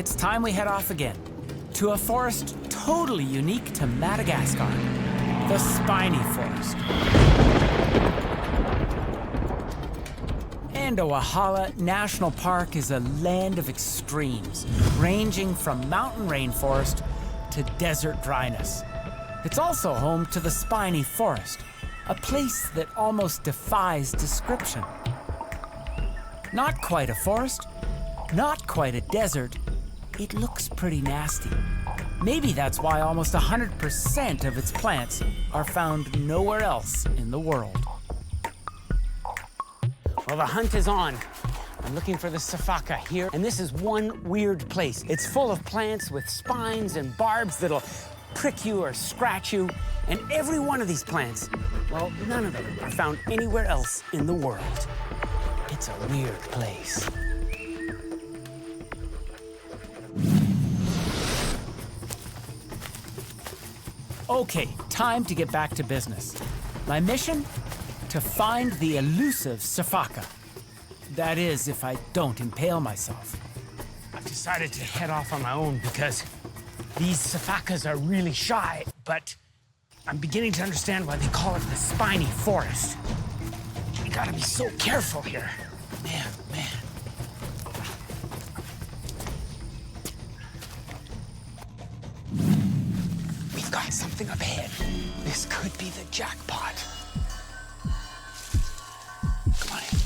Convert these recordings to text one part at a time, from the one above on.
it's time we head off again to a forest totally unique to Madagascar, the spiny forest. Andowahala National Park is a land of extremes, ranging from mountain rainforest to desert dryness. It's also home to the spiny forest, a place that almost defies description. Not quite a forest, not quite a desert. It looks pretty nasty. Maybe that's why almost 100% of its plants are found nowhere else in the world. Well, the hunt is on. I'm looking for the sifaka here, and this is one weird place. It's full of plants with spines and barbs that'll prick you or scratch you, and every one of these plants, well, none of them are found anywhere else in the world. It's a weird place. Okay, time to get back to business. My mission? To find the elusive sifaka. That is, if I don't impale myself. I've decided to head off on my own because these sifakas are really shy, but I'm beginning to understand why they call it the spiny forest. You gotta be so careful here. Man. We've got something up ahead. This could be the jackpot. Come on in.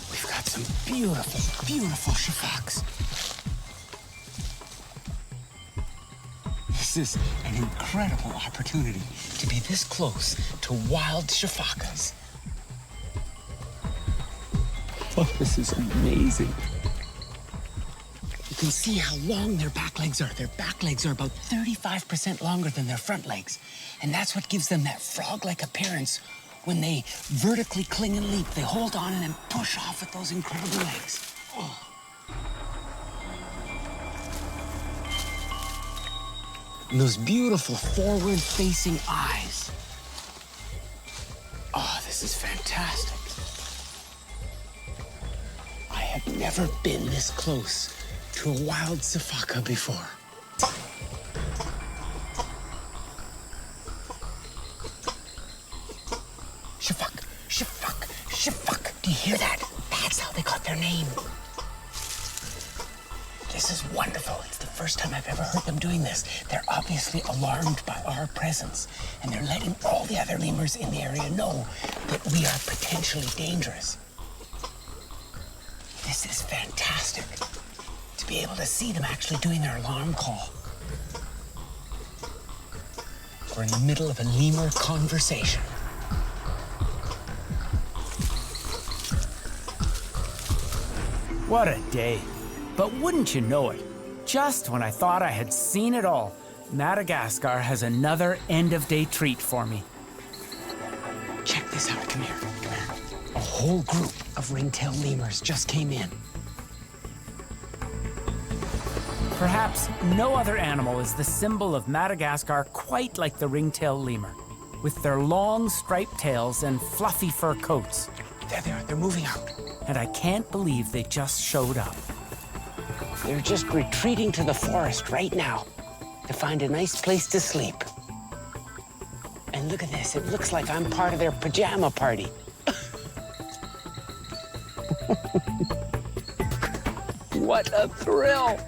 We've got some beautiful, beautiful shafaks. This is an incredible opportunity to be this close to wild shafakas. Oh, this is amazing. You can see how long their back legs are. Their back legs are about 35% longer than their front legs. And that's what gives them that frog-like appearance when they vertically cling and leap. They hold on and then push off with those incredible legs. Oh. And those beautiful forward-facing eyes. Oh, this is fantastic. I have never been this close to a wild sifaka before. Shafak. Do you hear that? That's how they got their name. This is wonderful. It's the first time I've ever heard them doing this. They're obviously alarmed by our presence, and they're letting all the other lemurs in the area know that we are potentially dangerous. This is fantastic, to be able to see them actually doing their alarm call. We're in the middle of a lemur conversation. What a day. But wouldn't you know it, just when I thought I had seen it all, Madagascar has another end-of-day treat for me. Check this out. Come here. A whole group of ring-tailed lemurs just came in. Perhaps no other animal is the symbol of Madagascar quite like the ring-tailed lemur, with their long striped tails and fluffy fur coats. There they are. They're moving out. And I can't believe they just showed up. They're just retreating to the forest right now to find a nice place to sleep. And look at this. It looks like I'm part of their pajama party. What a thrill!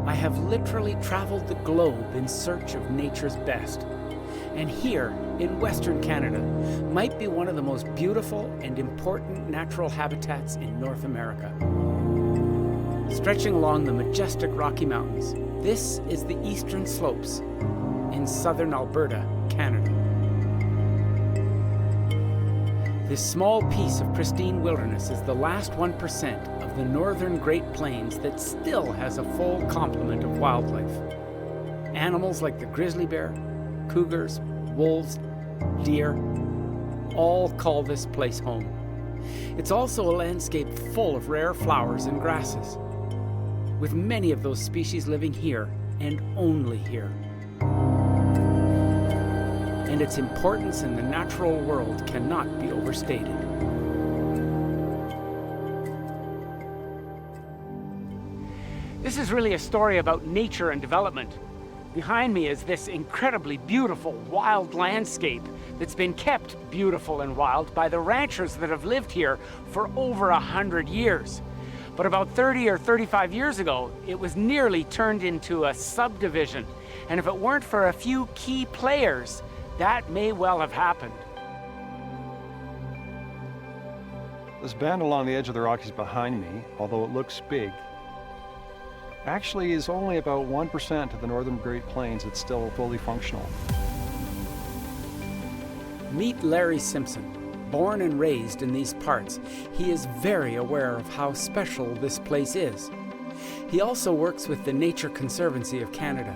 I have literally traveled the globe in search of nature's best. And here, in Western Canada, might be one of the most beautiful and important natural habitats in North America. Stretching along the majestic Rocky Mountains, this is the Eastern Slopes in southern Alberta, Canada. This small piece of pristine wilderness is the last 1% of the northern Great Plains that still has a full complement of wildlife. Animals like the grizzly bear, cougars, wolves, deer, all call this place home. It's also a landscape full of rare flowers and grasses, with many of those species living here and only here. And its importance in the natural world cannot be overstated. This is really a story about nature and development. Behind me is this incredibly beautiful wild landscape that's been kept beautiful and wild by the ranchers that have lived here for over 100 years. But about 30 or 35 years ago, it was nearly turned into a subdivision. And if it weren't for a few key players, that may well have happened. This band along the edge of the Rockies behind me, although it looks big, actually is only about 1% of the northern Great Plains that's still fully functional. Meet Larry Simpson. Born and raised in these parts, he is very aware of how special this place is. He also works with the Nature Conservancy of Canada,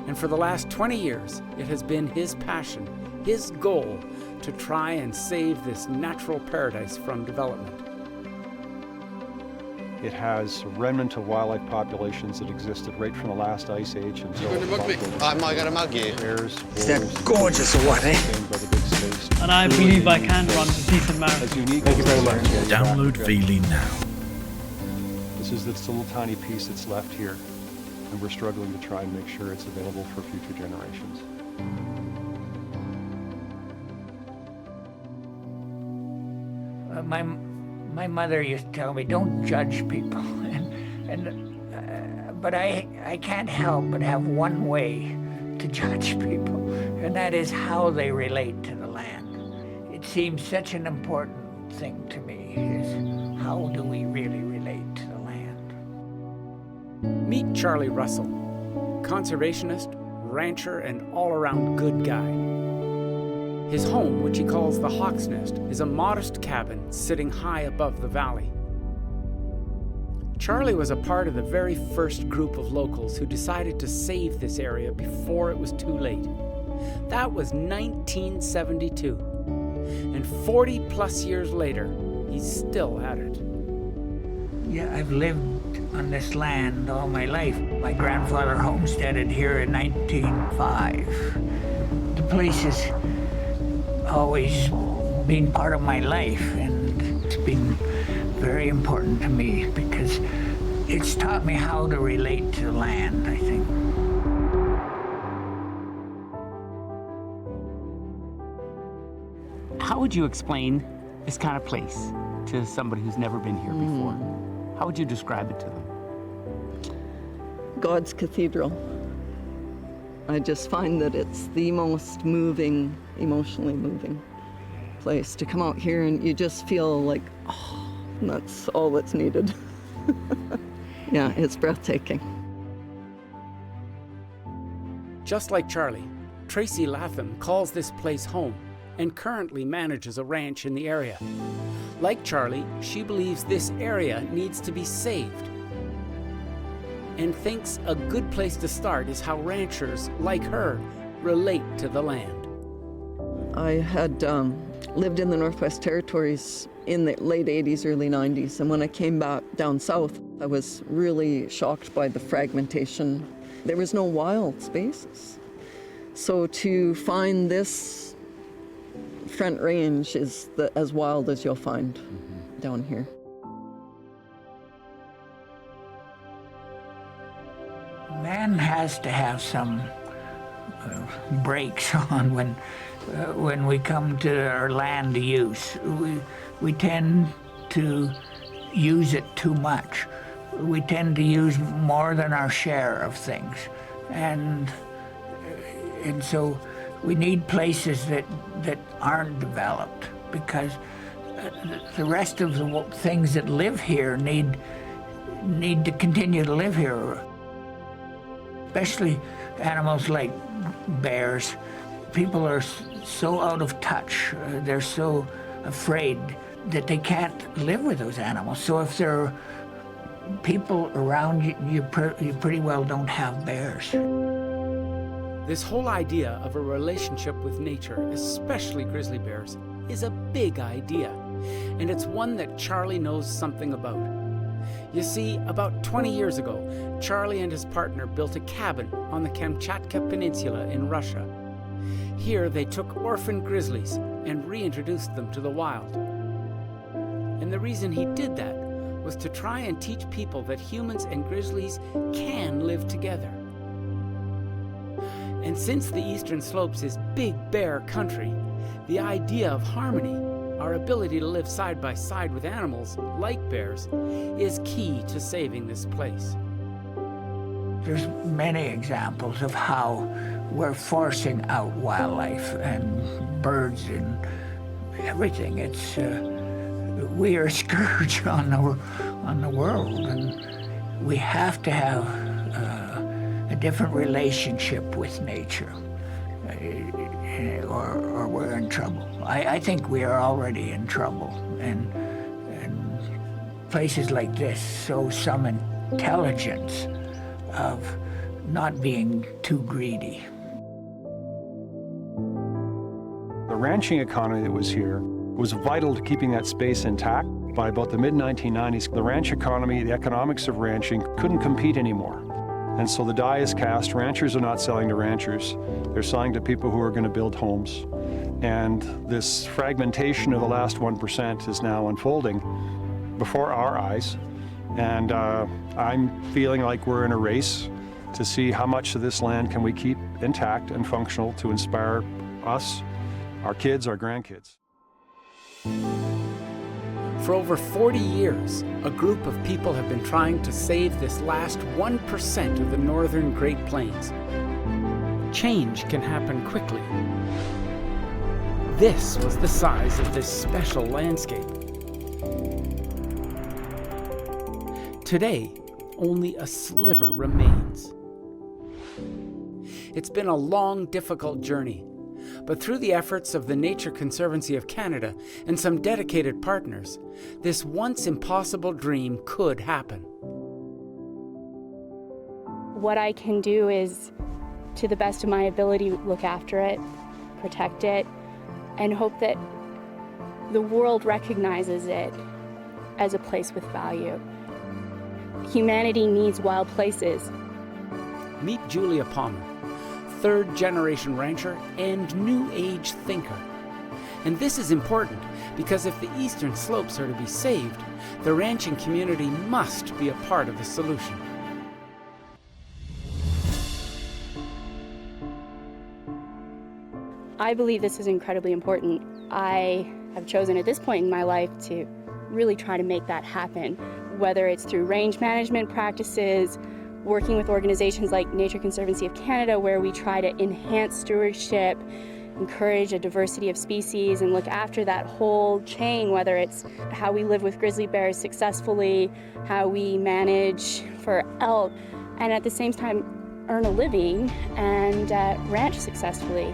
and for the last 20 years, it has been his passion, his goal, to try and save this natural paradise from development. It has a remnant of wildlife populations that existed right from the last ice age until You're going to mug me? I'm not going to mug you. Bears, Is that gorgeous or what, eh? And I believe I can run a decent marathon. Thank you very much. Download Veely now. This is this little tiny piece that's left here, and we're struggling to try and make sure it's available for future generations. My mother used to tell me, don't judge people. But I can't help but have one way to judge people, and that is how they relate to the land. It seems such an important thing to me, is how do we really relate to the land? Meet Charlie Russell, conservationist, rancher, and all-around good guy. His home, which he calls the Hawk's Nest, is a modest cabin sitting high above the valley. Charlie was a part of the very first group of locals who decided to save this area before it was too late. That was 1972. And 40 plus years later, he's still at it. Yeah, I've lived on this land all my life. My grandfather homesteaded here in 1905. The place has always been part of my life, and it's been very important to me because it's taught me how to relate to the land, I think. How would you explain this kind of place to somebody who's never been here before? How would you describe it to them? God's cathedral. I just find that it's the most moving, emotionally moving place to come out here, and you just feel like, oh, that's all that's needed. Yeah, it's breathtaking. Just like Charlie, Tracy Latham calls this place home and currently manages a ranch in the area. Like Charlie, she believes this area needs to be saved and thinks a good place to start is how ranchers like her relate to the land. I had lived in the Northwest Territories in the late 80s, early 90s, and when I came back down south, I was really shocked by the fragmentation. There was no wild spaces. So to find this Front Range is as wild as you'll find down here. Man has to have some brakes on when we come to our land use. We tend to use it too much. We tend to use more than our share of things, and so we need places that aren't developed, because the rest of the things that live here need to continue to live here. Especially animals like bears. People are so out of touch. They're so afraid that they can't live with those animals. So if there are people around you, you pretty well don't have bears. This whole idea of a relationship with nature, especially grizzly bears, is a big idea. And it's one that Charlie knows something about. You see, about 20 years ago, Charlie and his partner built a cabin on the Kamchatka Peninsula in Russia. Here they took orphan grizzlies and reintroduced them to the wild. And the reason he did that was to try and teach people that humans and grizzlies can live together. And since the Eastern Slopes is big bear country, the idea of harmony, our ability to live side by side with animals like bears, is key to saving this place. There's many examples of how we're forcing out wildlife and birds and everything. It's we are a scourge on the world, and we have to have a different relationship with nature, or we're in trouble. I think we are already in trouble, and places like this show some intelligence of not being too greedy. The ranching economy that was here was vital to keeping that space intact. By about the mid-1990s, the ranch economy, the economics of ranching, couldn't compete anymore. And so the die is cast. Ranchers are not selling to ranchers. They're selling to people who are going to build homes. And this fragmentation of the last 1% is now unfolding before our eyes. And I'm feeling like we're in a race to see how much of this land can we keep intact and functional to inspire us, our kids, our grandkids. For over 40 years, a group of people have been trying to save this last 1% of the northern Great Plains. Change can happen quickly. This was the size of this special landscape. Today, only a sliver remains. It's been a long, difficult journey, but through the efforts of the Nature Conservancy of Canada and some dedicated partners, this once impossible dream could happen. What I can do is, to the best of my ability, look after it, protect it, and hope that the world recognizes it as a place with value. Humanity needs wild places. Meet Julia Palmer, third-generation rancher and New Age thinker. And this is important because if the Eastern Slopes are to be saved, the ranching community must be a part of the solution. I believe this is incredibly important. I have chosen at this point in my life to really try to make that happen, whether it's through range management practices, working with organizations like Nature Conservancy of Canada, where we try to enhance stewardship, encourage a diversity of species, and look after that whole chain, whether it's how we live with grizzly bears successfully, how we manage for elk, and at the same time earn a living and ranch successfully.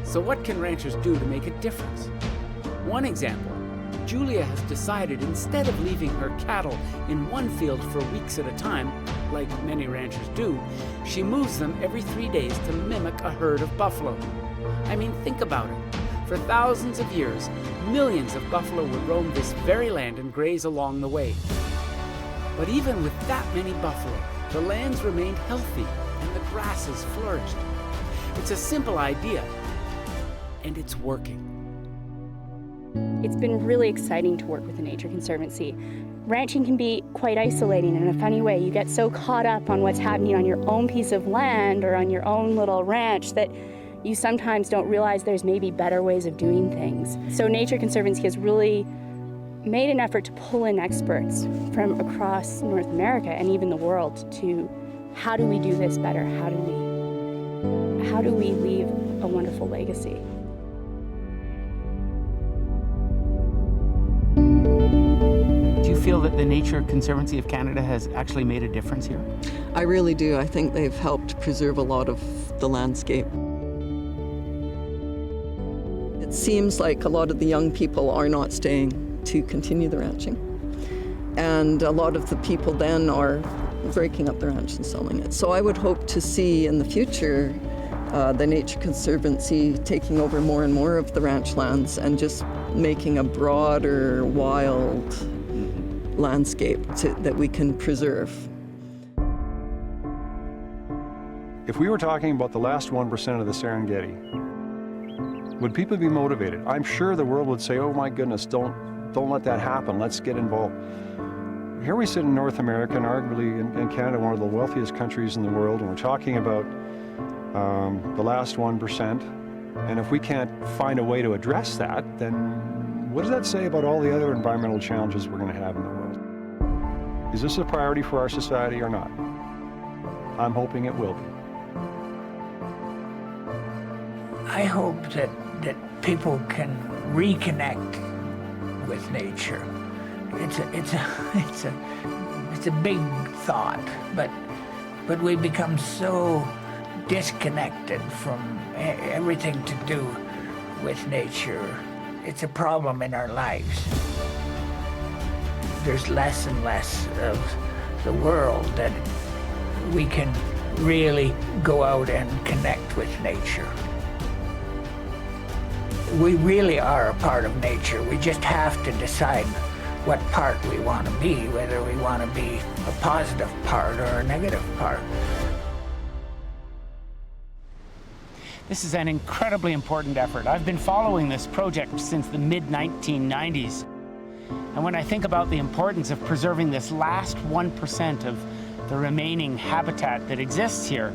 So what can ranchers do to make a difference? One example, Julia has decided instead of leaving her cattle in one field for weeks at a time, like many ranchers do, she moves them every 3 days to mimic a herd of buffalo. I mean, think about it. For thousands of years, millions of buffalo would roam this very land and graze along the way. But even with that many buffalo, the lands remained healthy and the grasses flourished. It's a simple idea, and it's working. It's been really exciting to work with the Nature Conservancy. Ranching can be quite isolating in a funny way. You get so caught up on what's happening on your own piece of land or on your own little ranch that you sometimes don't realize there's maybe better ways of doing things. So Nature Conservancy has really made an effort to pull in experts from across North America and even the world to how do we do this better? How do we leave a wonderful legacy? Do you feel that the Nature Conservancy of Canada has actually made a difference here? I really do. I think they've helped preserve a lot of the landscape. It seems like a lot of the young people are not staying to continue the ranching. And a lot of the people then are breaking up the ranch and selling it. So I would hope to see in the future the Nature Conservancy taking over more and more of the ranch lands and just making a broader, wild landscape that we can preserve. If we were talking about the last 1% of the Serengeti, would people be motivated? I'm sure the world would say, oh my goodness, don't let that happen, let's get involved. Here we sit in North America, and arguably in Canada, one of the wealthiest countries in the world, and we're talking about the last 1%. And if we can't find a way to address that, then what does that say about all the other environmental challenges we're going to have in the world? Is this a priority for our society or not? I'm hoping it will be. I hope that people can reconnect with nature. It's a big thought, but we become so disconnected from everything to do with nature. It's a problem in our lives. There's less and less of the world that we can really go out and connect with nature. We really are a part of nature. We just have to decide what part we want to be, whether we want to be a positive part or a negative part. This is an incredibly important effort. I've been following this project since the mid-1990s. And when I think about the importance of preserving this last 1% of the remaining habitat that exists here,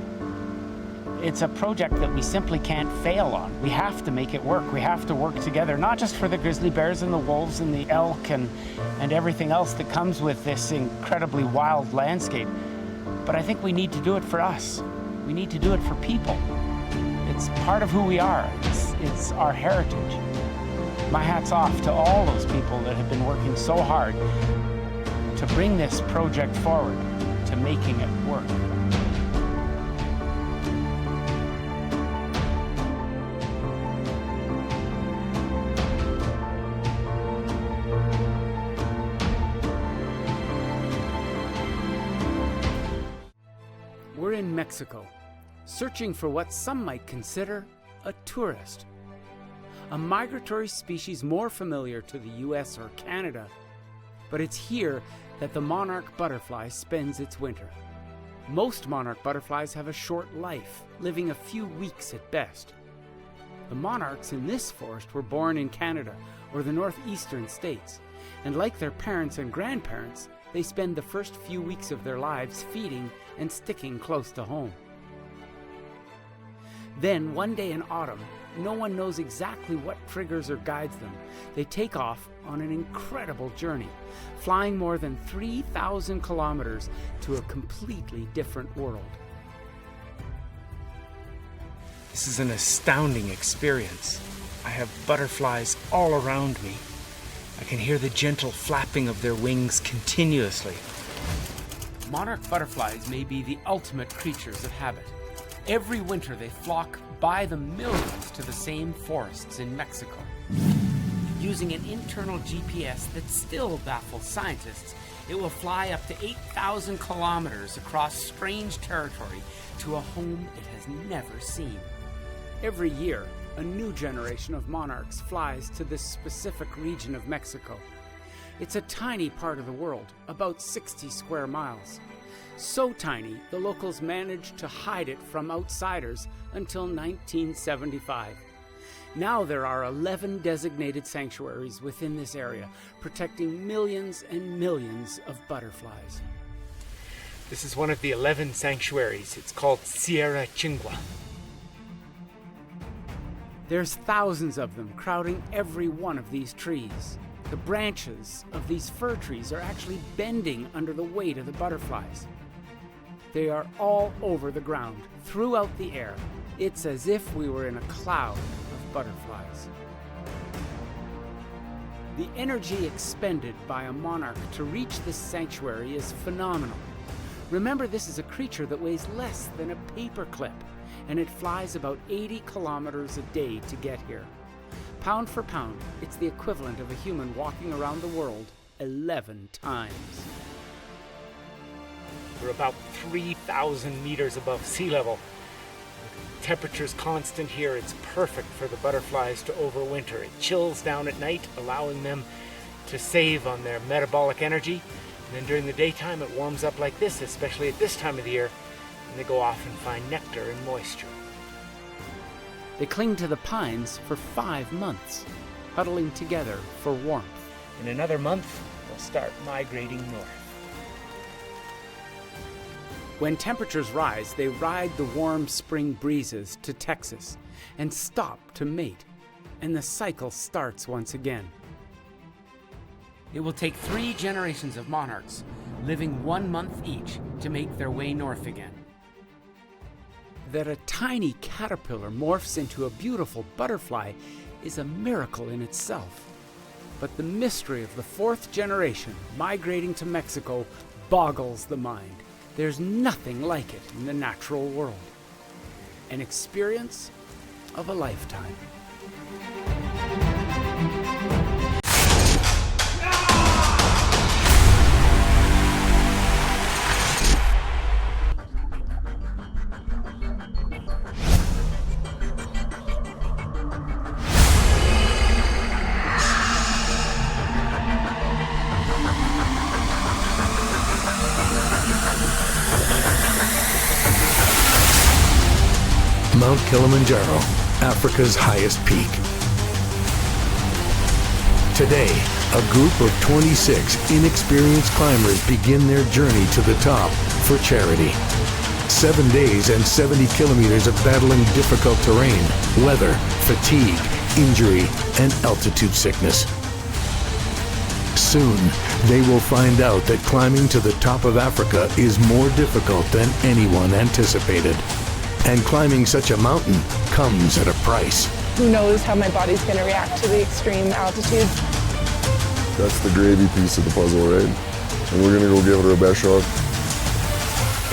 it's a project that we simply can't fail on. We have to make it work. We have to work together, not just for the grizzly bears and the wolves and the elk and everything else that comes with this incredibly wild landscape, but I think we need to do it for us. We need to do it for people. It's part of who we are. It's our heritage. My hat's off to all those people that have been working so hard to bring this project forward, to making it work. We're in Mexico, searching for what some might consider a tourist. A migratory species more familiar to the US or Canada, but it's here that the monarch butterfly spends its winter. Most monarch butterflies have a short life, living a few weeks at best. The monarchs in this forest were born in Canada or the northeastern states, and like their parents and grandparents, they spend the first few weeks of their lives feeding and sticking close to home. Then, one day in autumn, no one knows exactly what triggers or guides them. They take off on an incredible journey, flying more than 3,000 kilometers to a completely different world. This is an astounding experience. I have butterflies all around me. I can hear the gentle flapping of their wings continuously. Monarch butterflies may be the ultimate creatures of habit. Every winter they flock by the millions to the same forests in Mexico. Using an internal GPS that still baffles scientists, it will fly up to 8,000 kilometers across strange territory to a home it has never seen. Every year, a new generation of monarchs flies to this specific region of Mexico. It's a tiny part of the world, about 60 square miles. So tiny, the locals managed to hide it from outsiders until 1975. Now there are 11 designated sanctuaries within this area, protecting millions and millions of butterflies. This is one of the 11 sanctuaries. It's called Sierra Chingua. There's thousands of them crowding every one of these trees. The branches of these fir trees are actually bending under the weight of the butterflies. They are all over the ground, throughout the air. It's as if we were in a cloud of butterflies. The energy expended by a monarch to reach this sanctuary is phenomenal. Remember, this is a creature that weighs less than a paperclip, and it flies about 80 kilometers a day to get here. Pound for pound, it's the equivalent of a human walking around the world 11 times. We're about 3,000 meters above sea level. temperature's constant here, it's perfect for the butterflies to overwinter. It chills down at night, allowing them to save on their metabolic energy. And then during the daytime, it warms up like this, especially at this time of the year, and they go off and find nectar and moisture. They cling to the pines for 5 months, huddling together for warmth. In another month, they'll start migrating north. When temperatures rise, they ride the warm spring breezes to Texas and stop to mate, and the cycle starts once again. It will take 3 generations of monarchs, living 1 month each, to make their way north again. That a tiny caterpillar morphs into a beautiful butterfly is a miracle in itself. But the mystery of the 4th generation migrating to Mexico boggles the mind. There's nothing like it in the natural world. An experience of a lifetime. Mount Kilimanjaro, Africa's highest peak. Today, a group of 26 inexperienced climbers begin their journey to the top for charity. 7 days and 70 kilometers of battling difficult terrain, weather, fatigue, injury, and altitude sickness. Soon, they will find out that climbing to the top of Africa is more difficult than anyone anticipated. And climbing such a mountain comes at a price. Who knows how my body's going to react to the extreme altitude. That's the gravy piece of the puzzle, right? And we're going to go give it our best shot.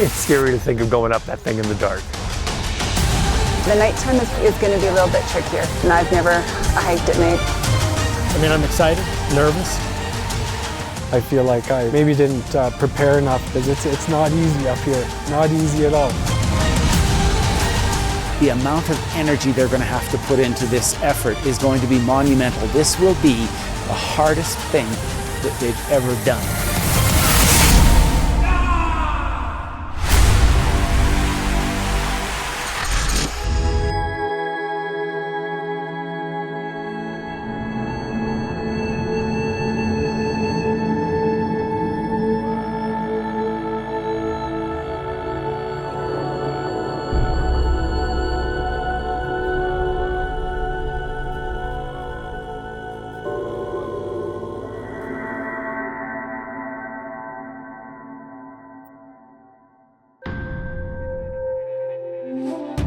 It's scary to think of going up that thing in the dark. The nighttime is going to be a little bit trickier, and I've never hiked at night. I mean, I'm excited, nervous. I feel like I maybe didn't prepare enough because it's not easy up here, not easy at all. The amount of energy they're going to have to put into this effort is going to be monumental. This will be the hardest thing that they've ever done.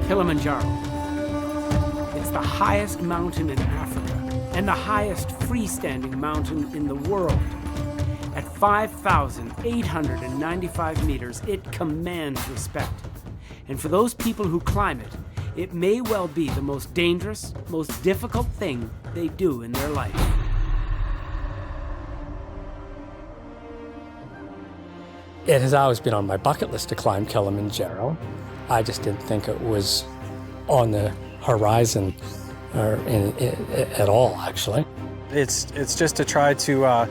Kilimanjaro. It's the highest mountain in Africa and the highest freestanding mountain in the world. At 5,895 meters, it commands respect. And for those people who climb it, it may well be the most dangerous, most difficult thing they do in their life. It has always been on my bucket list to climb Kilimanjaro. I just didn't think it was on the horizon or at all, actually. It's just to try to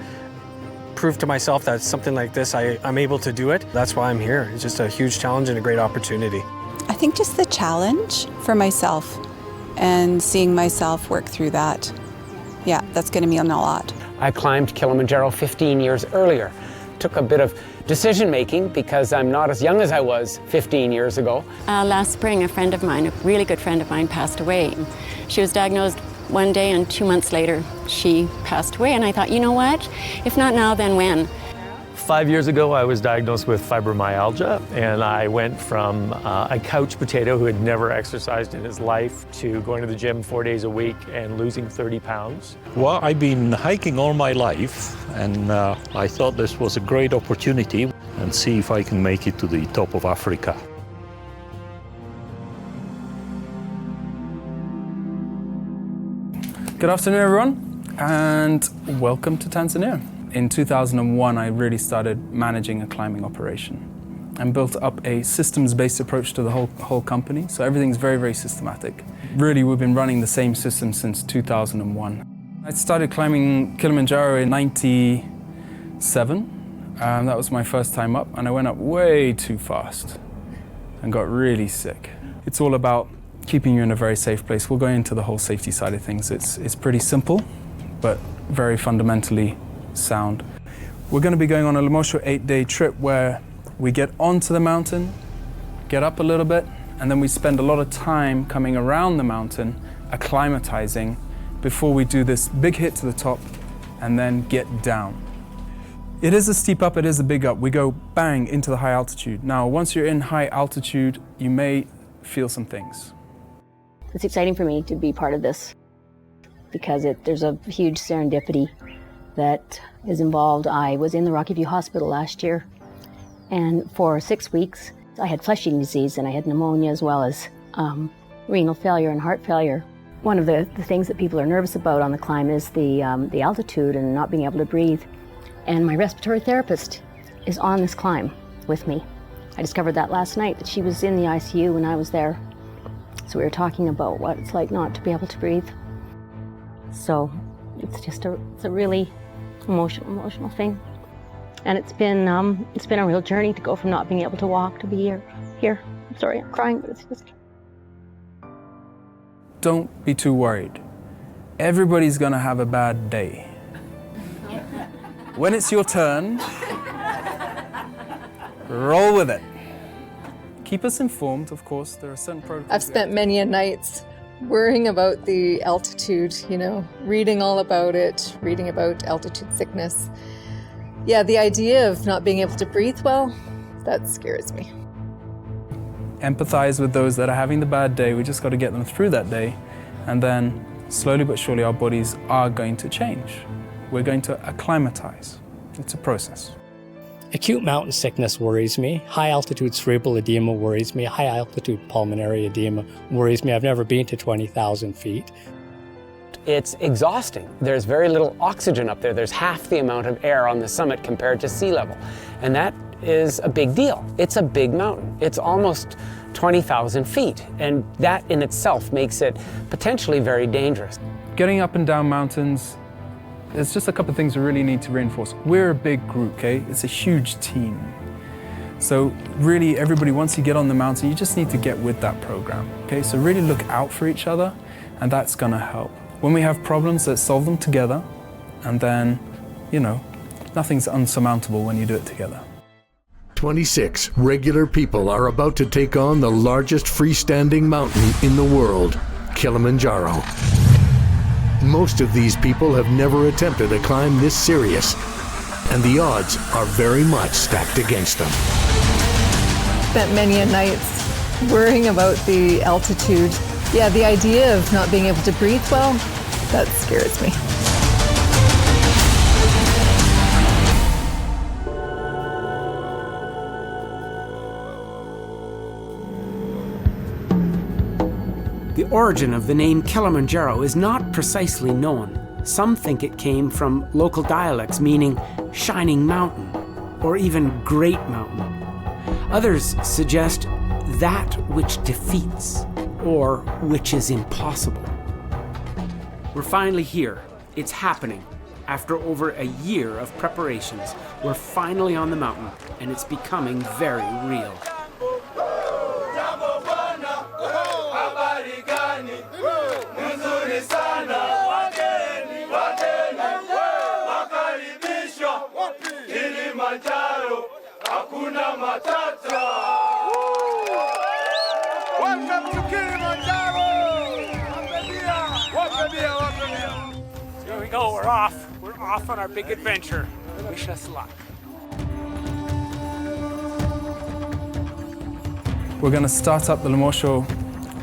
prove to myself that something like this, I'm able to do it. That's why I'm here. It's just a huge challenge and a great opportunity. I think just the challenge for myself and seeing myself work through that. Yeah, that's going to mean a lot. I climbed Kilimanjaro 15 years earlier. Took a bit of decision making because I'm not as young as I was 15 years ago. Last spring, a friend of mine, a really good friend of mine, passed away. She was diagnosed one day and 2 months later she passed away, and I thought, you know what? If not now, then when? 5 years ago, I was diagnosed with fibromyalgia, and I went from a couch potato who had never exercised in his life to going to the gym 4 days a week and losing 30 pounds. Well, I've been hiking all my life, and I thought this was a great opportunity and see if I can make it to the top of Africa. Good afternoon, everyone, and welcome to Tanzania. In 2001, I really started managing a climbing operation. and built up a systems-based approach to the whole company. So everything's very, very systematic. Really, we've been running the same system since 2001. I started climbing Kilimanjaro in '97. That was my first time up, and I went up way too fast and got really sick. It's all about keeping you in a very safe place. We'll go into the whole safety side of things. It's pretty simple, but very fundamentally sound. We're going to be going on a Lemosho 8-day trip where we get onto the mountain, get up a little bit, and then we spend a lot of time coming around the mountain, acclimatizing, before we do this big hit to the top and then get down. It is a steep up, it is a big up. We go bang into the high altitude. Now, once you're in high altitude, you may feel some things. It's exciting for me to be part of this because there's a huge serendipity that is involved. I was in the Rocky View Hospital last year, and for 6 weeks, I had flesh-eating disease and I had pneumonia as well as renal failure and heart failure. One of the things that people are nervous about on the climb is the altitude and not being able to breathe. And my respiratory therapist is on this climb with me. I discovered that last night, that she was in the ICU when I was there. So we were talking about what it's like not to be able to breathe. So it's a really emotional thing. And it's been a real journey to go from not being able to walk to be here. I'm sorry, I'm crying, but it's just... Don't be too worried. Everybody's gonna have a bad day. When it's your turn, roll with it. Keep us informed, of course. There are certain protocols. I've spent many a nights worrying about the altitude, reading all about it, reading about altitude sickness. Yeah, the idea of not being able to breathe well, that scares me. Empathize with those that are having the bad day. We just got to get them through that day. And then, slowly but surely, our bodies are going to change. We're going to acclimatize. It's a process. Acute mountain sickness worries me. High altitude cerebral edema worries me. High altitude pulmonary edema worries me. I've never been to 20,000 feet. It's exhausting. There's very little oxygen up there. There's half the amount of air on the summit compared to sea level. And that is a big deal. It's a big mountain. It's almost 20,000 feet. And that in itself makes it potentially very dangerous. Getting up and down mountains, there's just a couple of things we really need to reinforce. We're a big group, okay? It's a huge team. So really, everybody, once you get on the mountain, you just need to get with that program, okay? So really look out for each other, and that's gonna help. When we have problems, let's solve them together, and then, nothing's unsurmountable when you do it together. 26 regular people are about to take on the largest freestanding mountain in the world, Kilimanjaro. Most of these people have never attempted a climb this serious, and the odds are very much stacked against them. Spent many a nights worrying about the altitude. Yeah, the idea of not being able to breathe well, that scares me. The origin of the name Kilimanjaro is not precisely known. Some think it came from local dialects meaning shining mountain or even great mountain. Others suggest that which defeats or which is impossible. We're finally here. It's happening. After over a year of preparations, we're finally on the mountain and it's becoming very real. Welcome to Kilimanjaro! Here we go, we're off. We're off on our big adventure. Wish us luck. We're going to start up the Lemosho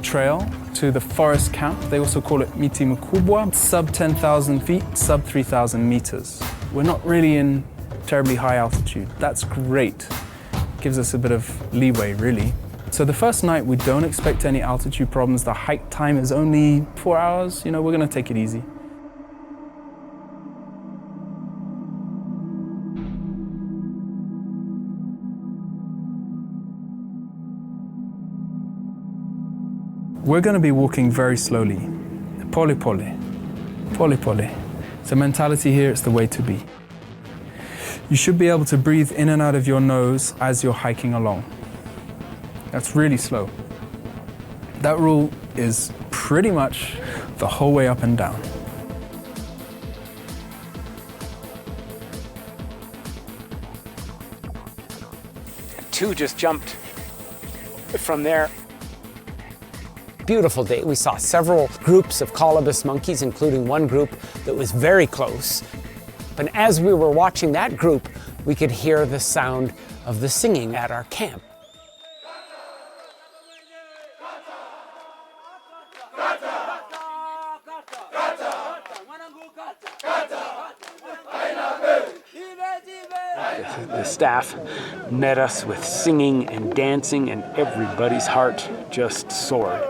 Trail to the forest camp. They also call it Miti Mkubwa, sub 10,000 feet, sub 3,000 meters. We're not really in terribly high altitude. That's great. Gives us a bit of leeway, really. So the first night, we don't expect any altitude problems. The hike time is only 4 hours. We're going to take it easy. We're going to be walking very slowly. Pole pole, pole pole. It's a mentality here, it's the way to be. You should be able to breathe in and out of your nose as you're hiking along. That's really slow. That rule is pretty much the whole way up and down. Two just jumped from there. Beautiful day. We saw several groups of colobus monkeys, including one group that was very close. And as we were watching that group, we could hear the sound of the singing at our camp. The staff met us with singing and dancing, and everybody's heart just soared.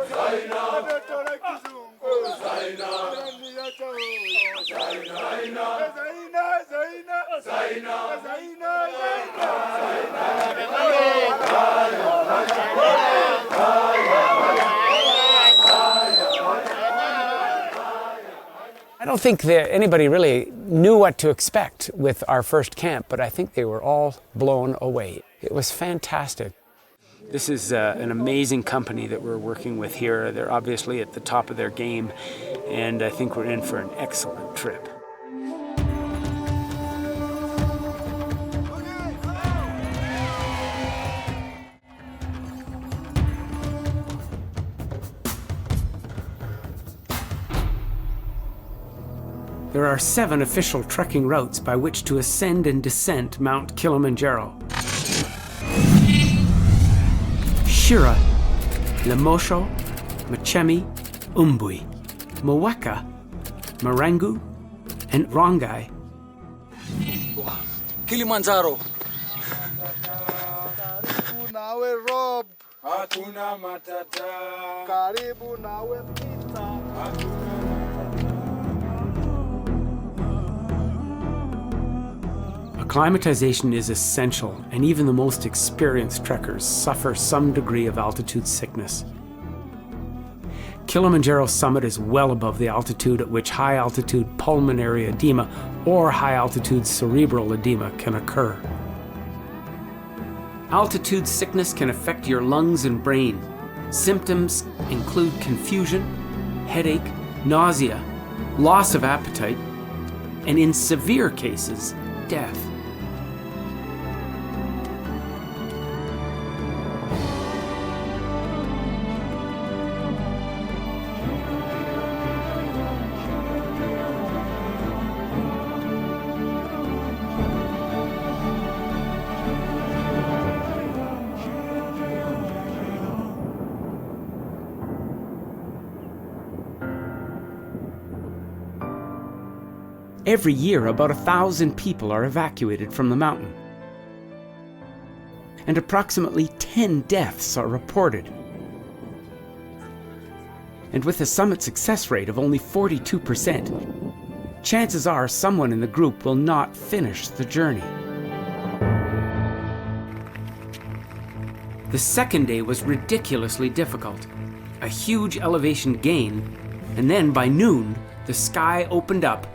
I don't think that anybody really knew what to expect with our first camp, but I think they were all blown away. It was fantastic. This is an amazing company that we're working with here. They're obviously at the top of their game, and I think we're in for an excellent trip. There are 7 official trekking routes by which to ascend and descend Mount Kilimanjaro. Shira, Lemosho, Machemi, Umbui, Mweka, Marangu, and Rongai. Kilimanjaro. Karibu nawe Rob, hatuna matata. Karibu nawe Peter, hatuna Acclimatization is essential, and even the most experienced trekkers suffer some degree of altitude sickness. Kilimanjaro's summit is well above the altitude at which high-altitude pulmonary edema or high-altitude cerebral edema can occur. Altitude sickness can affect your lungs and brain. Symptoms include confusion, headache, nausea, loss of appetite, and in severe cases, death. Every year, about 1,000 people are evacuated from the mountain, and approximately 10 deaths are reported. And with a summit success rate of only 42%, chances are someone in the group will not finish the journey. The second day was ridiculously difficult. A huge elevation gain, and then by noon, the sky opened up.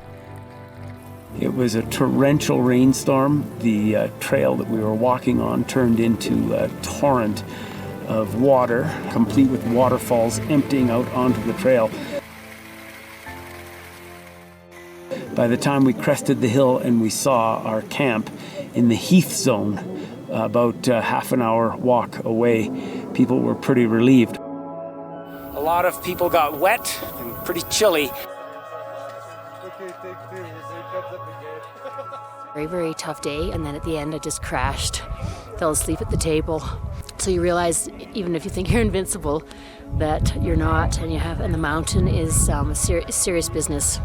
It was a torrential rainstorm. The trail that we were walking on turned into a torrent of water, complete with waterfalls emptying out onto the trail. By the time we crested the hill and we saw our camp in the heath zone, about half an hour walk away, people were pretty relieved. A lot of people got wet and pretty chilly. Very, very tough day, and then at the end I just crashed, fell asleep at the table. So you realize, even if you think you're invincible, that you're not, and the mountain is serious business.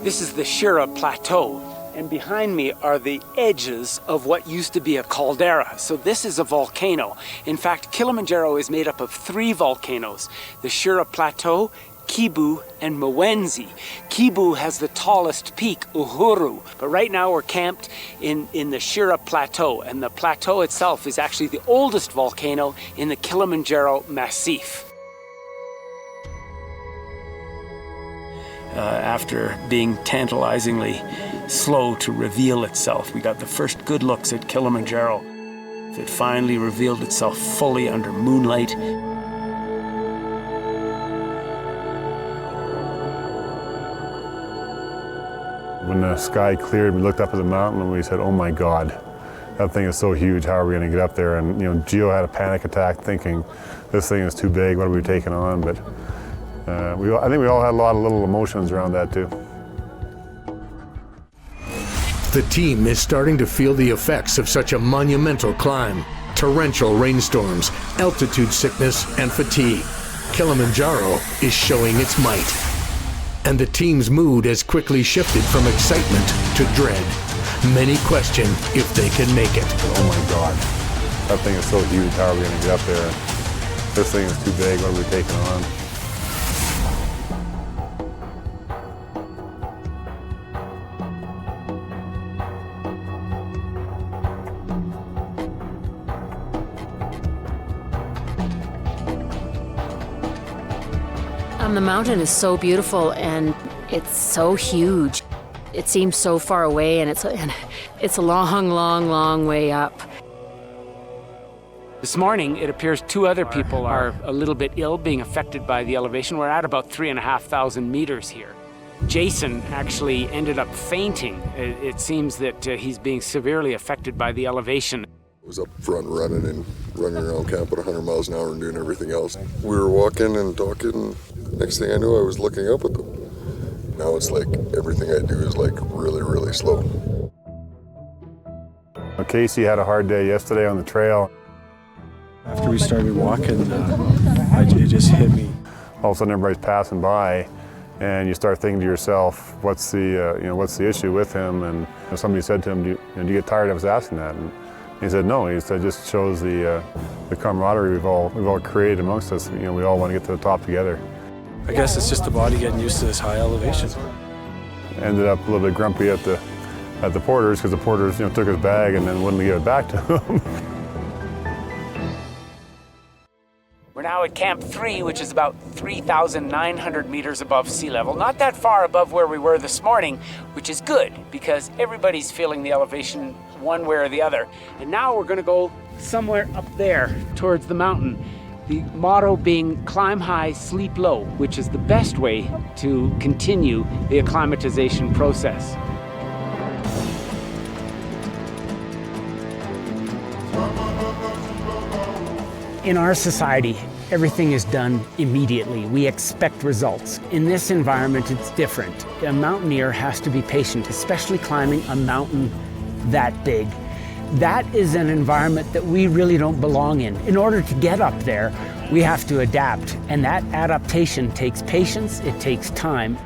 This is the Shira Plateau, and behind me are the edges of what used to be a caldera. So this is a volcano. In fact, Kilimanjaro is made up of 3 volcanoes: the Shira Plateau, Kibu and Mwenzi. Kibu has the tallest peak, Uhuru, but right now we're camped in the Shira Plateau, and the plateau itself is actually the oldest volcano in the Kilimanjaro Massif. After being tantalizingly slow to reveal itself, we got the first good looks at Kilimanjaro. It finally revealed itself fully under moonlight. When the sky cleared, we looked up at the mountain and we said, "Oh my God, that thing is so huge. How are we going to get up there?" And Gio had a panic attack, thinking, "This thing is too big. What are we taking on?" But I think we all had a lot of little emotions around that too. The team is starting to feel the effects of such a monumental climb. Torrential rainstorms, altitude sickness, and fatigue. Kilimanjaro is showing its might. And the team's mood has quickly shifted from excitement to dread. Many question if they can make it. Oh my God, that thing is so huge. How are we going to get up there? This thing is too big. What are we taking on? The mountain is so beautiful and it's so huge. It seems so far away, and it's a long way up. This morning, it appears 2 other people are a little bit ill, being affected by the elevation. We're at about 3,500 meters here. Jason actually ended up fainting. It seems that he's being severely affected by the elevation. I was up front running around camp at 100 miles an hour and doing everything else. We were walking and talking, and next thing I knew, I was looking up at them. Now it's like everything I do is like really, really slow. Casey had a hard day yesterday on the trail. After we started walking, it just hit me. All of a sudden, everybody's passing by, and you start thinking to yourself, "What's the issue with him?" And somebody said to him, "Do you get tired of us asking that?" And he said, "No." He said, "It just shows the camaraderie we've all created amongst us. We all want to get to the top together." I guess it's just the body getting used to this high elevation. Ended up a little bit grumpy at the porters, because the porters took his bag and then wouldn't give it back to him. We're now at Camp 3, which is about 3,900 meters above sea level. Not that far above where we were this morning, which is good because everybody's feeling the elevation one way or the other. And now we're going to go somewhere up there towards the mountain. The motto being climb high, sleep low, which is the best way to continue the acclimatization process. In our society, everything is done immediately. We expect results. In this environment, it's different. A mountaineer has to be patient, especially climbing a mountain that big. That is an environment that we really don't belong in. In order to get up there, we have to adapt, and that adaptation takes patience, it takes time.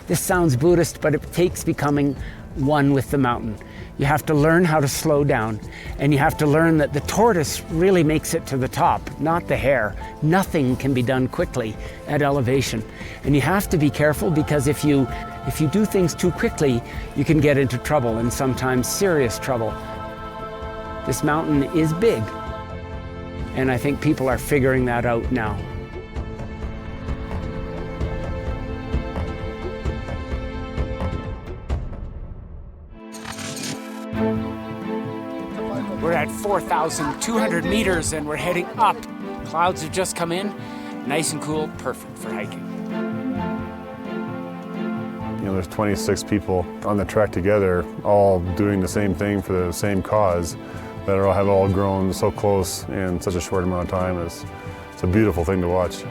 This sounds Buddhist, but it takes becoming one with the mountain. You have to learn how to slow down, and you have to learn that the tortoise really makes it to the top, not the hare. Nothing can be done quickly at elevation. And you have to be careful, because if you do things too quickly, you can get into trouble, and sometimes serious trouble. This mountain is big, and I think people are figuring that out now. We're at 4,200 meters and we're heading up. Clouds have just come in, nice and cool, perfect for hiking. There's 26 people on the trek together, all doing the same thing for the same cause, that have all grown so close in such a short amount of time. It's a beautiful thing to watch.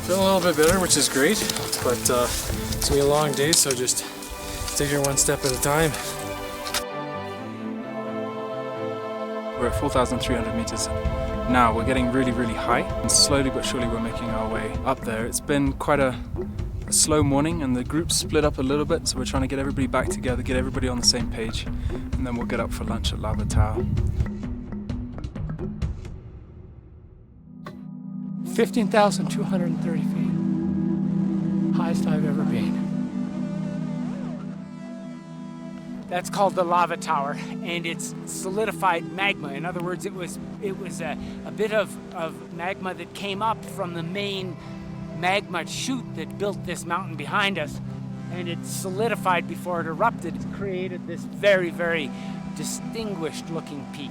Feeling a little bit better, which is great, but it's going to be a long day, so just take it one step at a time. We're at 4,300 meters now. We're getting really, really high, and slowly but surely we're making our way up there. It's been quite a slow morning, and the group's split up a little bit, so we're trying to get everybody back together, get everybody on the same page, and then we'll get up for lunch at Lava Tower. 15,230 feet. Highest I've ever been. That's called the lava tower, and it's solidified magma. In other words, it was a bit of magma that came up from the main magma chute that built this mountain behind us, and it solidified before it erupted. It's created this very, very distinguished looking peak.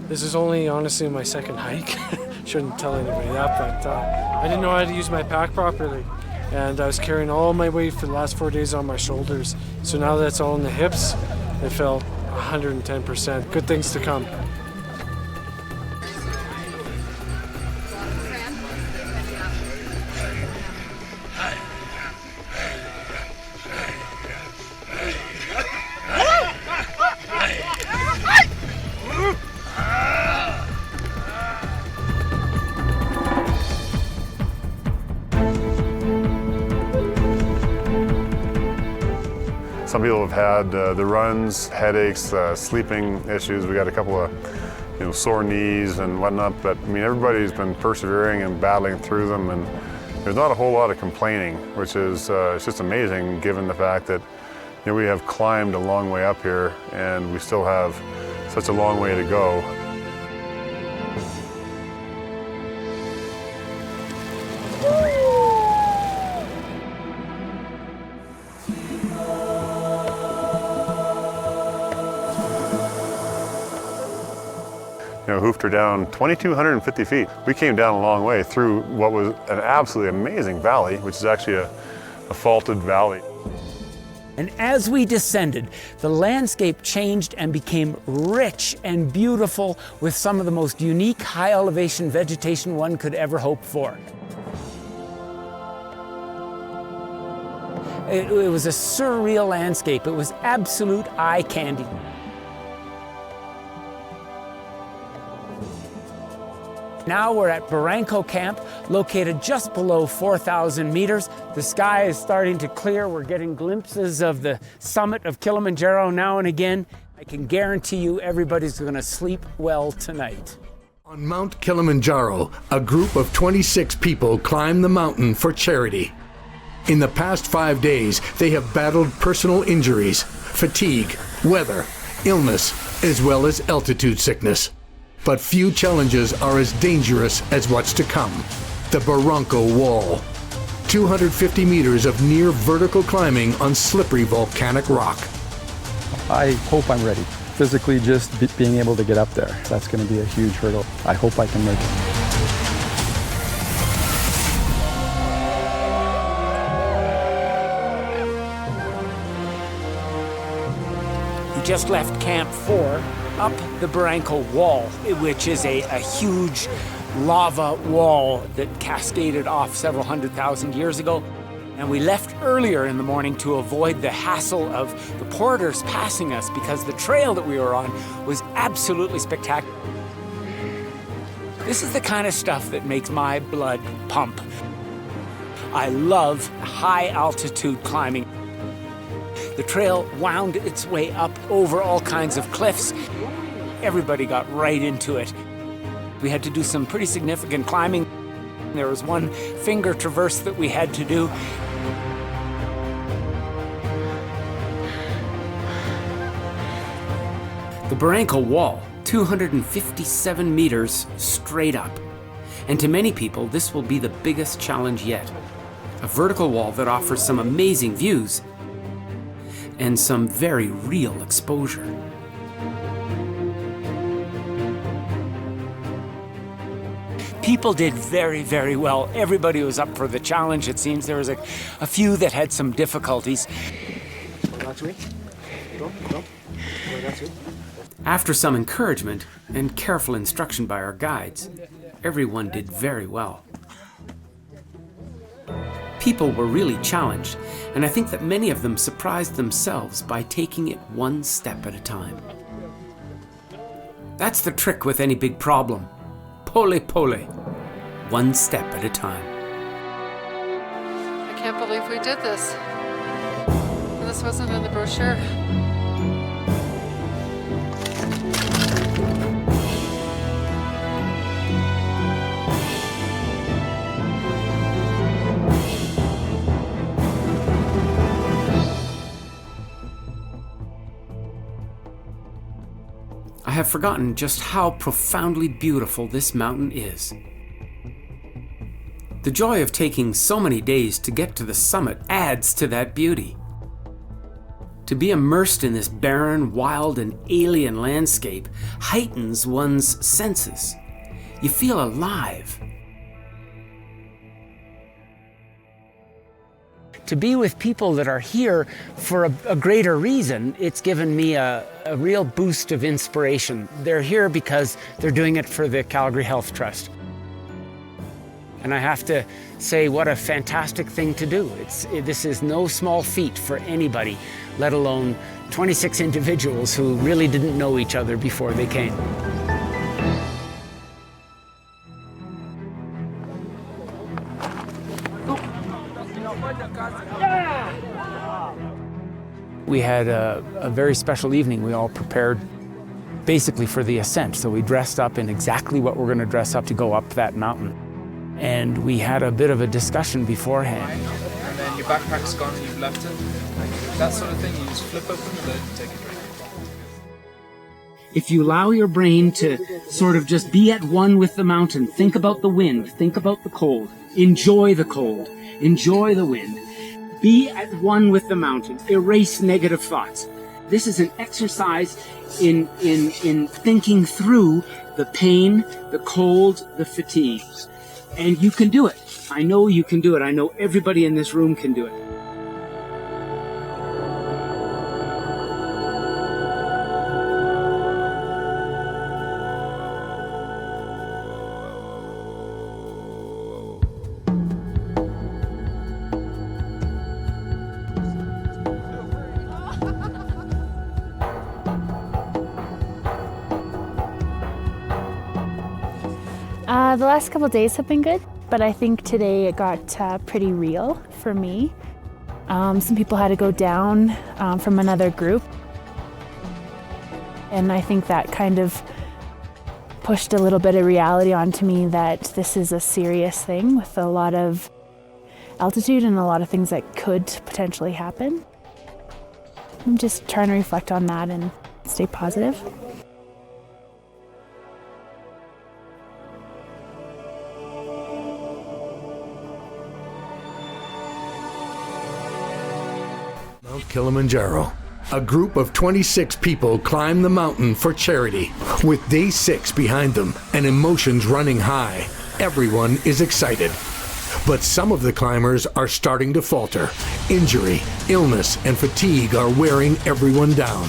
This is only honestly my second hike. Shouldn't tell anybody that, but I didn't know how to use my pack properly. And I was carrying all my weight for the last 4 days on my shoulders. So now that it's all in the hips, it felt 110%. Good things to come. Some people have had the runs, headaches, sleeping issues. We got a couple of sore knees and whatnot, but I mean everybody's been persevering and battling through them, and there's not a whole lot of complaining, which is it's just amazing given the fact that we have climbed a long way up here and we still have such a long way to go. Hoofed her down 2,250 feet. We came down a long way through what was an absolutely amazing valley, which is actually a faulted valley. And as we descended, the landscape changed and became rich and beautiful with some of the most unique high elevation vegetation one could ever hope for. It was a surreal landscape. It was absolute eye candy. Now we're at Barranco Camp, located just below 4,000 meters. The sky is starting to clear. We're getting glimpses of the summit of Kilimanjaro now and again. I can guarantee you everybody's going to sleep well tonight. On Mount Kilimanjaro, a group of 26 people climb the mountain for charity. In the past 5 days, they have battled personal injuries, fatigue, weather, illness, as well as altitude sickness. But few challenges are as dangerous as what's to come. The Barranco Wall. 250 meters of near vertical climbing on slippery volcanic rock. I hope I'm ready. Physically, just being able to get up there, that's going to be a huge hurdle. I hope I can make it. We just left Camp 4 up the Barranco Wall, which is a huge lava wall that cascaded off several 100,000 years ago. And we left earlier in the morning to avoid the hassle of the porters passing us because the trail that we were on was absolutely spectacular. This is the kind of stuff that makes my blood pump. I love high altitude climbing. The trail wound its way up over all kinds of cliffs. Everybody got right into it. We had to do some pretty significant climbing. There was one finger traverse that we had to do. The Barranco Wall, 257 meters straight up. And to many people, this will be the biggest challenge yet. A vertical wall that offers some amazing views and some very real exposure. People did very, very well. Everybody was up for the challenge, it seems. There was a few that had some difficulties. After some encouragement and careful instruction by our guides, everyone did very well. People were really challenged, and I think that many of them surprised themselves by taking it one step at a time. That's the trick with any big problem. Pole pole, one step at a time. I can't believe we did this. This wasn't in the brochure. have forgotten just how profoundly beautiful this mountain is. The joy of taking so many days to get to the summit adds to that beauty. To be immersed in this barren, wild, and alien landscape heightens one's senses. You feel alive. To be with people that are here for a greater reason, it's given me a real boost of inspiration. They're here because they're doing it for the Calgary Health Trust. And I have to say, what a fantastic thing to do. This is no small feat for anybody, let alone 26 individuals who really didn't know each other before they came. We had a very special evening. We all prepared basically for the ascent. So we dressed up in exactly what we're going to dress up to go up that mountain. And we had a bit of a discussion beforehand. And then your backpack's gone and you've left it. That sort of thing, you just flip open the lid and take a drink. If you allow your brain to sort of just be at one with the mountain, think about the wind, think about the cold, enjoy the cold, enjoy the wind, be at one with the mountain, erase negative thoughts. This is an exercise in thinking through the pain, the cold, the fatigue. And you can do it. I know you can do it. I know everybody in this room can do it. The last couple days have been good, but I think today it got pretty real for me. Some people had to go down from another group, and I think that kind of pushed a little bit of reality onto me that this is a serious thing with a lot of altitude and a lot of things that could potentially happen. I'm just trying to reflect on that and stay positive. Mount Kilimanjaro. A group of 26 people climb the mountain for charity. With day 6 behind them and emotions running high, everyone is excited. But some of the climbers are starting to falter. Injury, illness, and fatigue are wearing everyone down.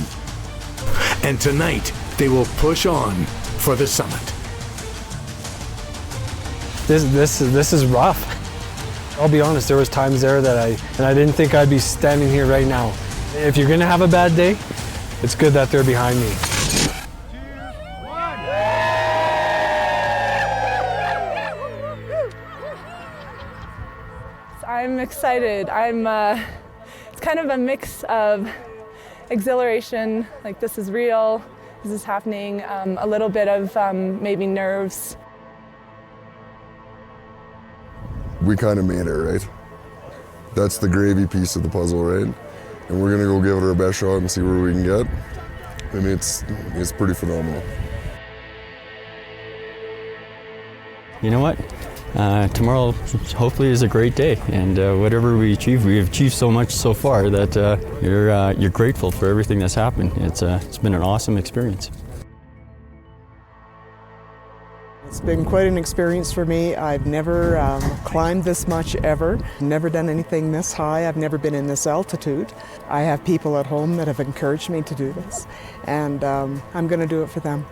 And tonight, they will push on for the summit. This is rough. I'll be honest, there was times there that I didn't think I'd be standing here right now. If you're gonna have a bad day, it's good that they're behind me. I'm excited. It's kind of a mix of exhilaration, like this is real, this is happening, a little bit of maybe nerves. We kind of made it, right? That's the gravy piece of the puzzle, right? And we're gonna go give it our best shot and see where we can get. I mean, it's pretty phenomenal. You know what? Tomorrow hopefully is a great day, and whatever we achieve, we've achieved so much so far that you're grateful for everything that's happened. It's been an awesome experience. It's been quite an experience for me. I've never climbed this much ever, never done anything this high. I've never been in this altitude. I have people at home that have encouraged me to do this, and I'm going to do it for them.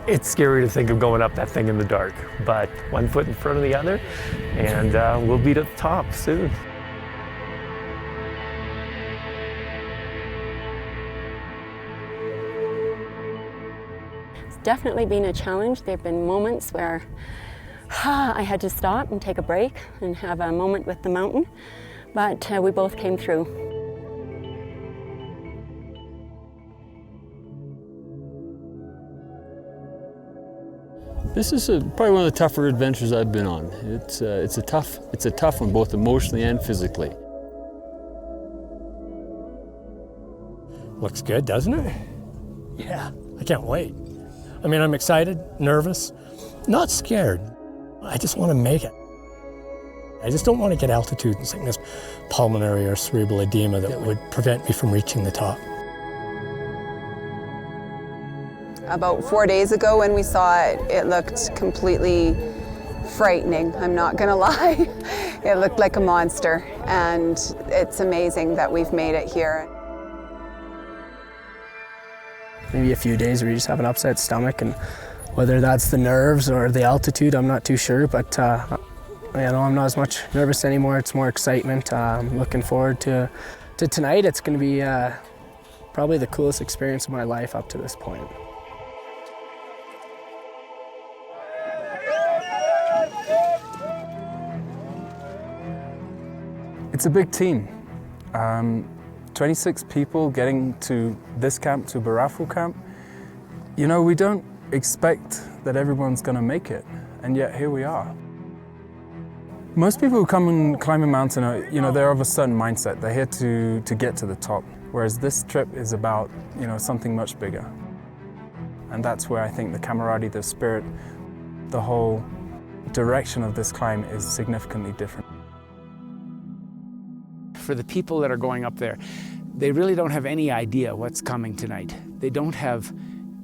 It's scary to think of going up that thing in the dark, but one foot in front of the other, and we'll be at the top soon. Definitely been a challenge. There have been moments where I had to stop and take a break and have a moment with the mountain, but we both came through. This is probably one of the tougher adventures I've been on. It's a tough one, both emotionally and physically. Looks good, doesn't it? Yeah, I can't wait. I mean, I'm excited, nervous, not scared. I just want to make it. I just don't want to get altitude sickness, pulmonary or cerebral edema that would prevent me from reaching the top. About 4 days ago when we saw it, it looked completely frightening, I'm not gonna lie. It looked like a monster, and it's amazing that we've made it here. Maybe a few days where you just have an upset stomach, and whether that's the nerves or the altitude, I'm not too sure, but I'm not as much nervous anymore. It's more excitement. I'm looking forward to tonight. It's going to be probably the coolest experience of my life up to this point. It's a big team. 26 people getting to this camp, to Barafu camp. You know, we don't expect that everyone's going to make it, and yet here we are. Most people who come and climb a mountain are, they're of a certain mindset. They're here to get to the top, whereas this trip is about, something much bigger. And that's where I think the camaraderie, the spirit, the whole direction of this climb is significantly different. For the people that are going up there, they really don't have any idea what's coming tonight. They don't have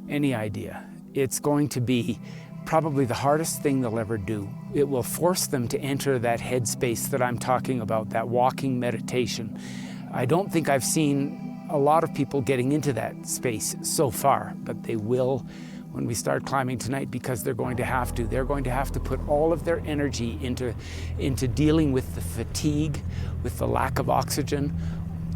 any idea. It's going to be probably the hardest thing they'll ever do. It will force them to enter that headspace that I'm talking about, that walking meditation. I don't think I've seen a lot of people getting into that space so far, but they will when we start climbing tonight, because they're going to have to. They're going to have to put all of their energy into dealing with the fatigue, with the lack of oxygen,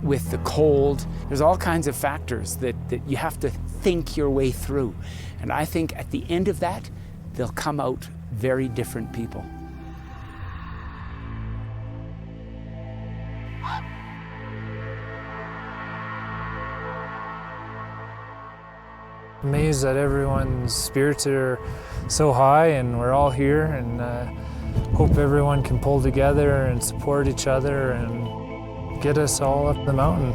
with the cold. There's all kinds of factors that you have to think your way through. And I think at the end of that, they'll come out very different people. Amazed that everyone's spirits are so high, and we're all here, and hope everyone can pull together and support each other and get us all up the mountain.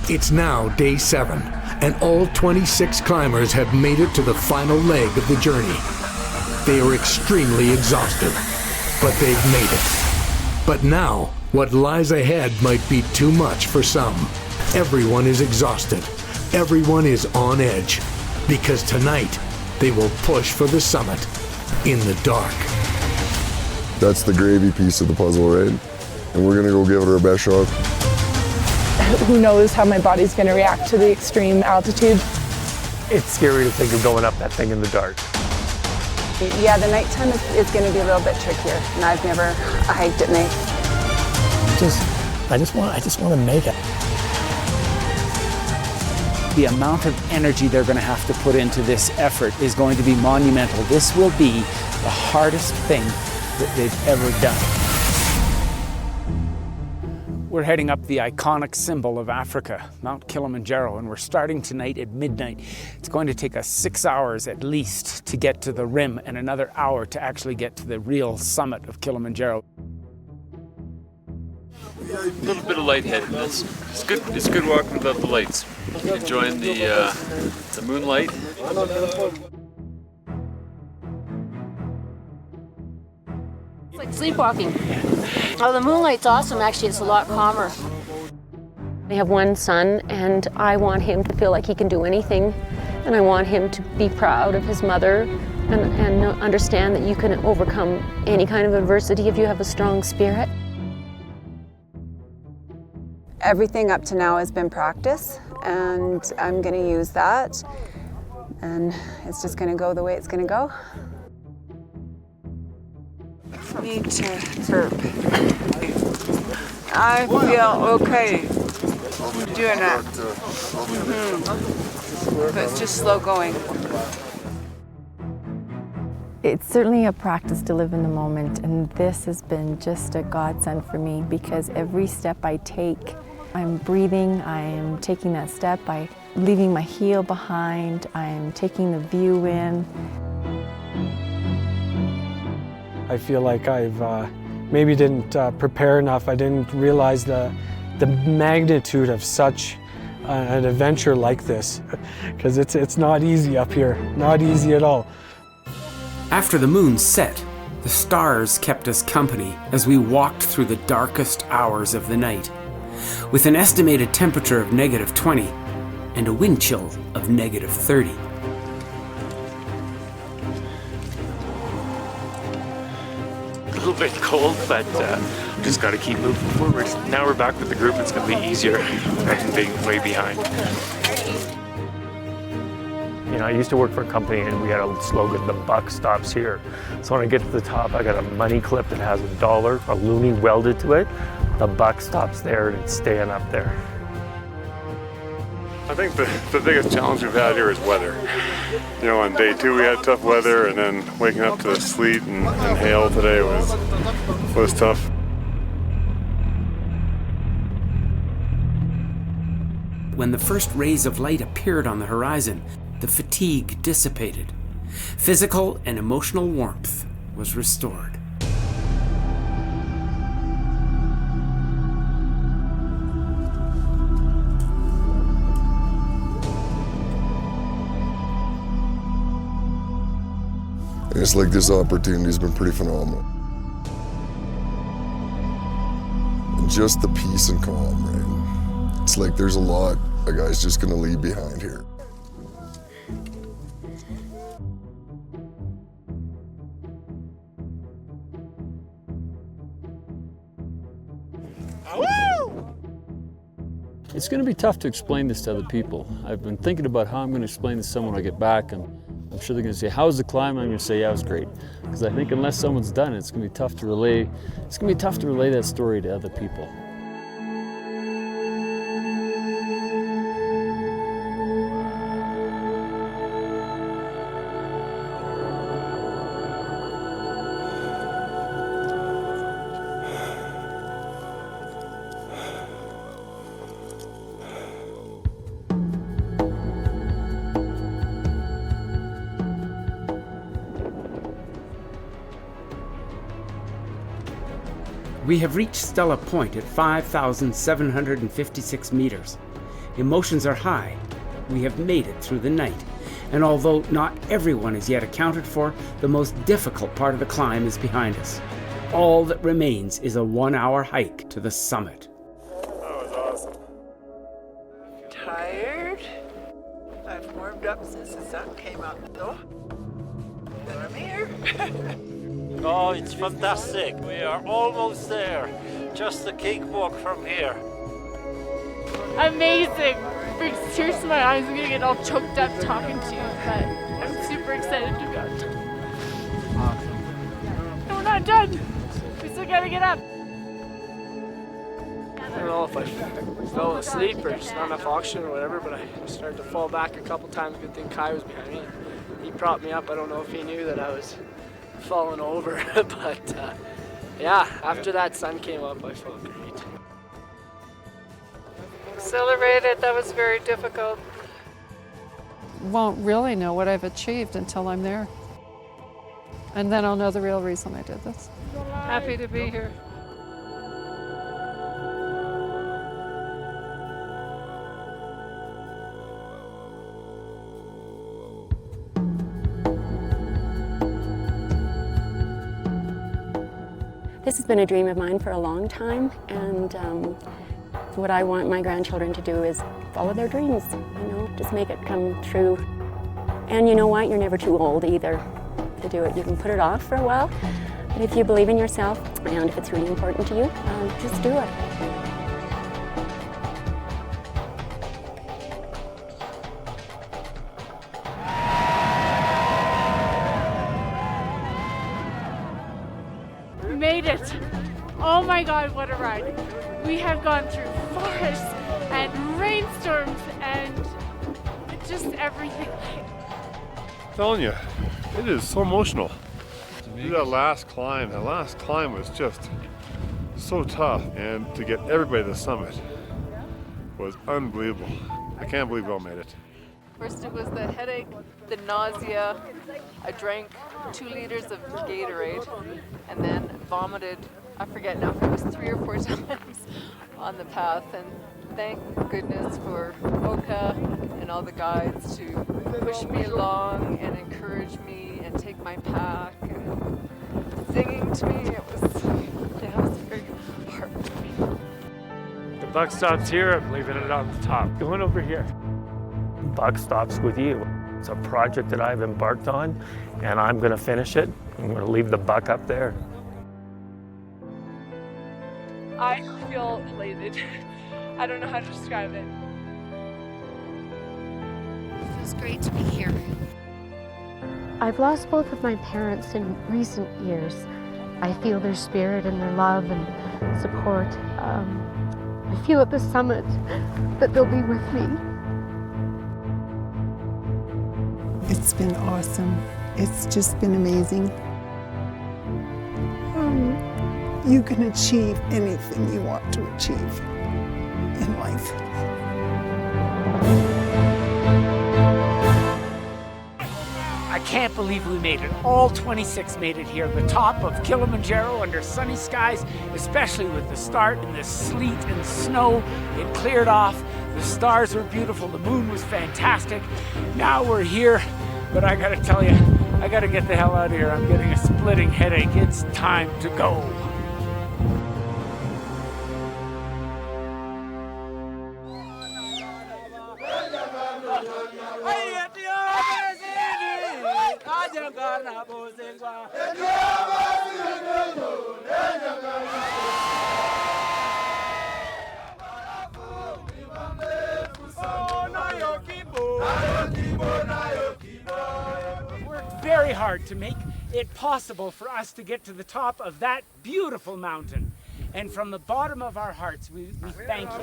It's now day 7, and all 26 climbers have made it to the final leg of the journey. They are extremely exhausted, but they've made it. But now, what lies ahead might be too much for some. Everyone is exhausted. Everyone is on edge, because tonight they will push for the summit in the dark. That's the gravy piece of the puzzle, right? And we're gonna go give it our best shot. Who knows how my body's going to react to the extreme altitude. It's scary to think of going up that thing in the dark. Yeah, the nighttime is going to be a little bit trickier, and I've never hiked at night. I just want to make it. The amount of energy they're going to have to put into this effort is going to be monumental. This will be the hardest thing that they've ever done. We're heading up the iconic symbol of Africa, Mount Kilimanjaro, and we're starting tonight at midnight. It's going to take us 6 hours at least to get to the rim, and another hour to actually get to the real summit of Kilimanjaro. A little bit of lightheadedness. It's good walking without the lights. Enjoying the moonlight. It's like sleepwalking. Oh, the moonlight's awesome. Actually, it's a lot calmer. I have one son, and I want him to feel like he can do anything, and I want him to be proud of his mother and understand that you can overcome any kind of adversity if you have a strong spirit. Everything up to now has been practice, and I'm going to use that, and it's just going to go the way it's going to go. Need to burp. I feel okay doing that. But it's just slow going. It's certainly a practice to live in the moment, and this has been just a godsend for me, because every step I take, I'm breathing, I'm taking that step, I'm leaving my heel behind, I'm taking the view in. I feel like I've maybe didn't prepare enough. I didn't realize the the magnitude of such an adventure like this, because it's not easy up here, not easy at all. After the moon set, the stars kept us company as we walked through the darkest hours of the night, with an estimated temperature of -20 and a wind chill of -30. A little bit cold, but just got to keep moving forward. Now we're back with the group. It's going to be easier than being way behind. You know, I used to work for a company and we had a slogan, "The buck stops here." So when I get to the top, I got a money clip that has $1, a loonie welded to it. The buck stops there and it's staying up there. I think the biggest challenge we've had here is weather. You know, on day 2 we had tough weather, and then waking up to sleet and hail today was tough. When the first rays of light appeared on the horizon, the fatigue dissipated. Physical and emotional warmth was restored. It's like this opportunity's been pretty phenomenal. And just the peace and calm, right? It's like there's a lot a guy's just gonna leave behind here. It's going to be tough to explain this to other people. I've been thinking about how I'm going to explain this to someone when I get back, and I'm sure they're going to say, "How's the climb?" I'm going to say, "Yeah, it was great." Because I think unless someone's done it, it's going to be tough to relay. It's going to be tough to relay that story to other people. We have reached Stella Point at 5,756 meters. Emotions are high. We have made it through the night. And although not everyone is yet accounted for, the most difficult part of the climb is behind us. All that remains is a 1-hour hike to the summit. That was awesome. Tired? I've warmed up since the sun came up, though. But I'm here. Oh, it's fantastic. We are almost there. Just a cakewalk from here. Amazing. Brings tears to my eyes. I'm gonna get all choked up talking to you, but I'm super excited to go. Awesome. No, we're not done. We still gotta get up. I don't know if I fell asleep or just not enough oxygen or whatever, but I started to fall back a couple times. Good thing Kai was behind me. He propped me up. I don't know if he knew that I was falling over, but yeah, after that sun came up, I felt great. Accelerated, that was very difficult. Won't really know what I've achieved until I'm there. And then I'll know the real reason I did this. Happy to be here. This has been a dream of mine for a long time, and what I want my grandchildren to do is follow their dreams, you know, just make it come true. And you know what, you're never too old either to do it. You can put it off for a while, but if you believe in yourself, and if it's really important to you, just do it. We made it. Oh my God, what a ride. We have gone through forests and rainstorms and just everything. I'm telling you, it is so emotional. To do that last climb was just so tough, and to get everybody to the summit was unbelievable. I can't believe we all made it. First it was the headache, the nausea. I drank 2 liters of Gatorade and then vomited, I forget now if it was 3 or 4 times on the path, and thank goodness for Oka and all the guides to push me along and encourage me and take my pack and singing to me. It was very heartwarming. The buck stops here, I'm leaving it on the top. Going over here. Buck stops with you. It's a project that I've embarked on, and I'm going to finish it. I'm going to leave the buck up there. I feel elated. I don't know how to describe it. It feels great to be here. I've lost both of my parents in recent years. I feel their spirit and their love and support. I feel at the summit that they'll be with me. It's been awesome. It's just been amazing. You can achieve anything you want to achieve in life. I can't believe we made it. All 26 made it here. The top of Kilimanjaro under sunny skies, especially with the start in the sleet and snow. It cleared off. The stars were beautiful. The moon was fantastic. Now we're here, but I gotta tell you, I gotta get the hell out of here. I'm getting a splitting headache. It's time to go. Worked very hard to make it possible for us to get to the top of that beautiful mountain. And from the bottom of our hearts, we thank you.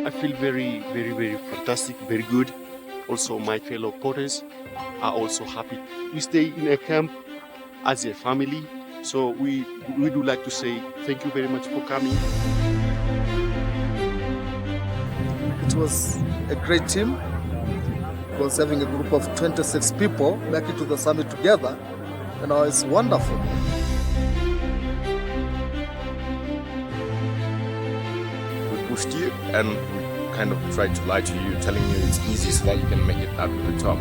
I feel very fantastic, very good. Also, my fellow porters are also happy. We stay in a camp as a family, so we do like to say thank you very much for coming. It was a great team. It was having a group of 26 people making it to the summit together. It's wonderful. We pushed you and we kind of tried to lie to you, telling you it's easy so that you can make it up to the top.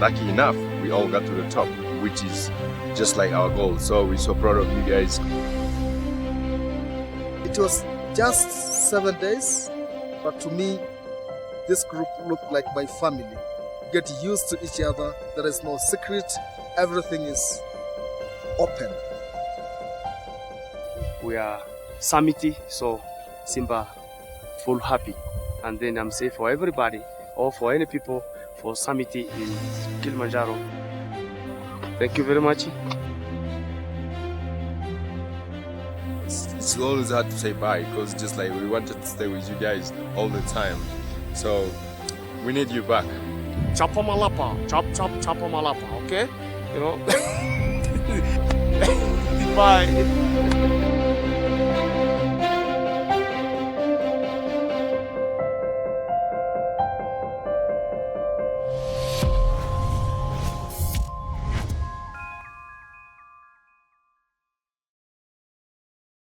Lucky enough, we all got to the top, which is just like our goal. So we're so proud of you guys. It was just 7 days, but to me, this group looked like my family. Get used to each other. There is no secret. Everything is open. We are summity, so Simba full happy. And then I'm saying for everybody, or for any people, for summity in Kilimanjaro. Thank you very much. It's always hard to say bye because just like we wanted to stay with you guys all the time. So we need you back. Chapa malapa, chapa malapa, okay? You know? Bye.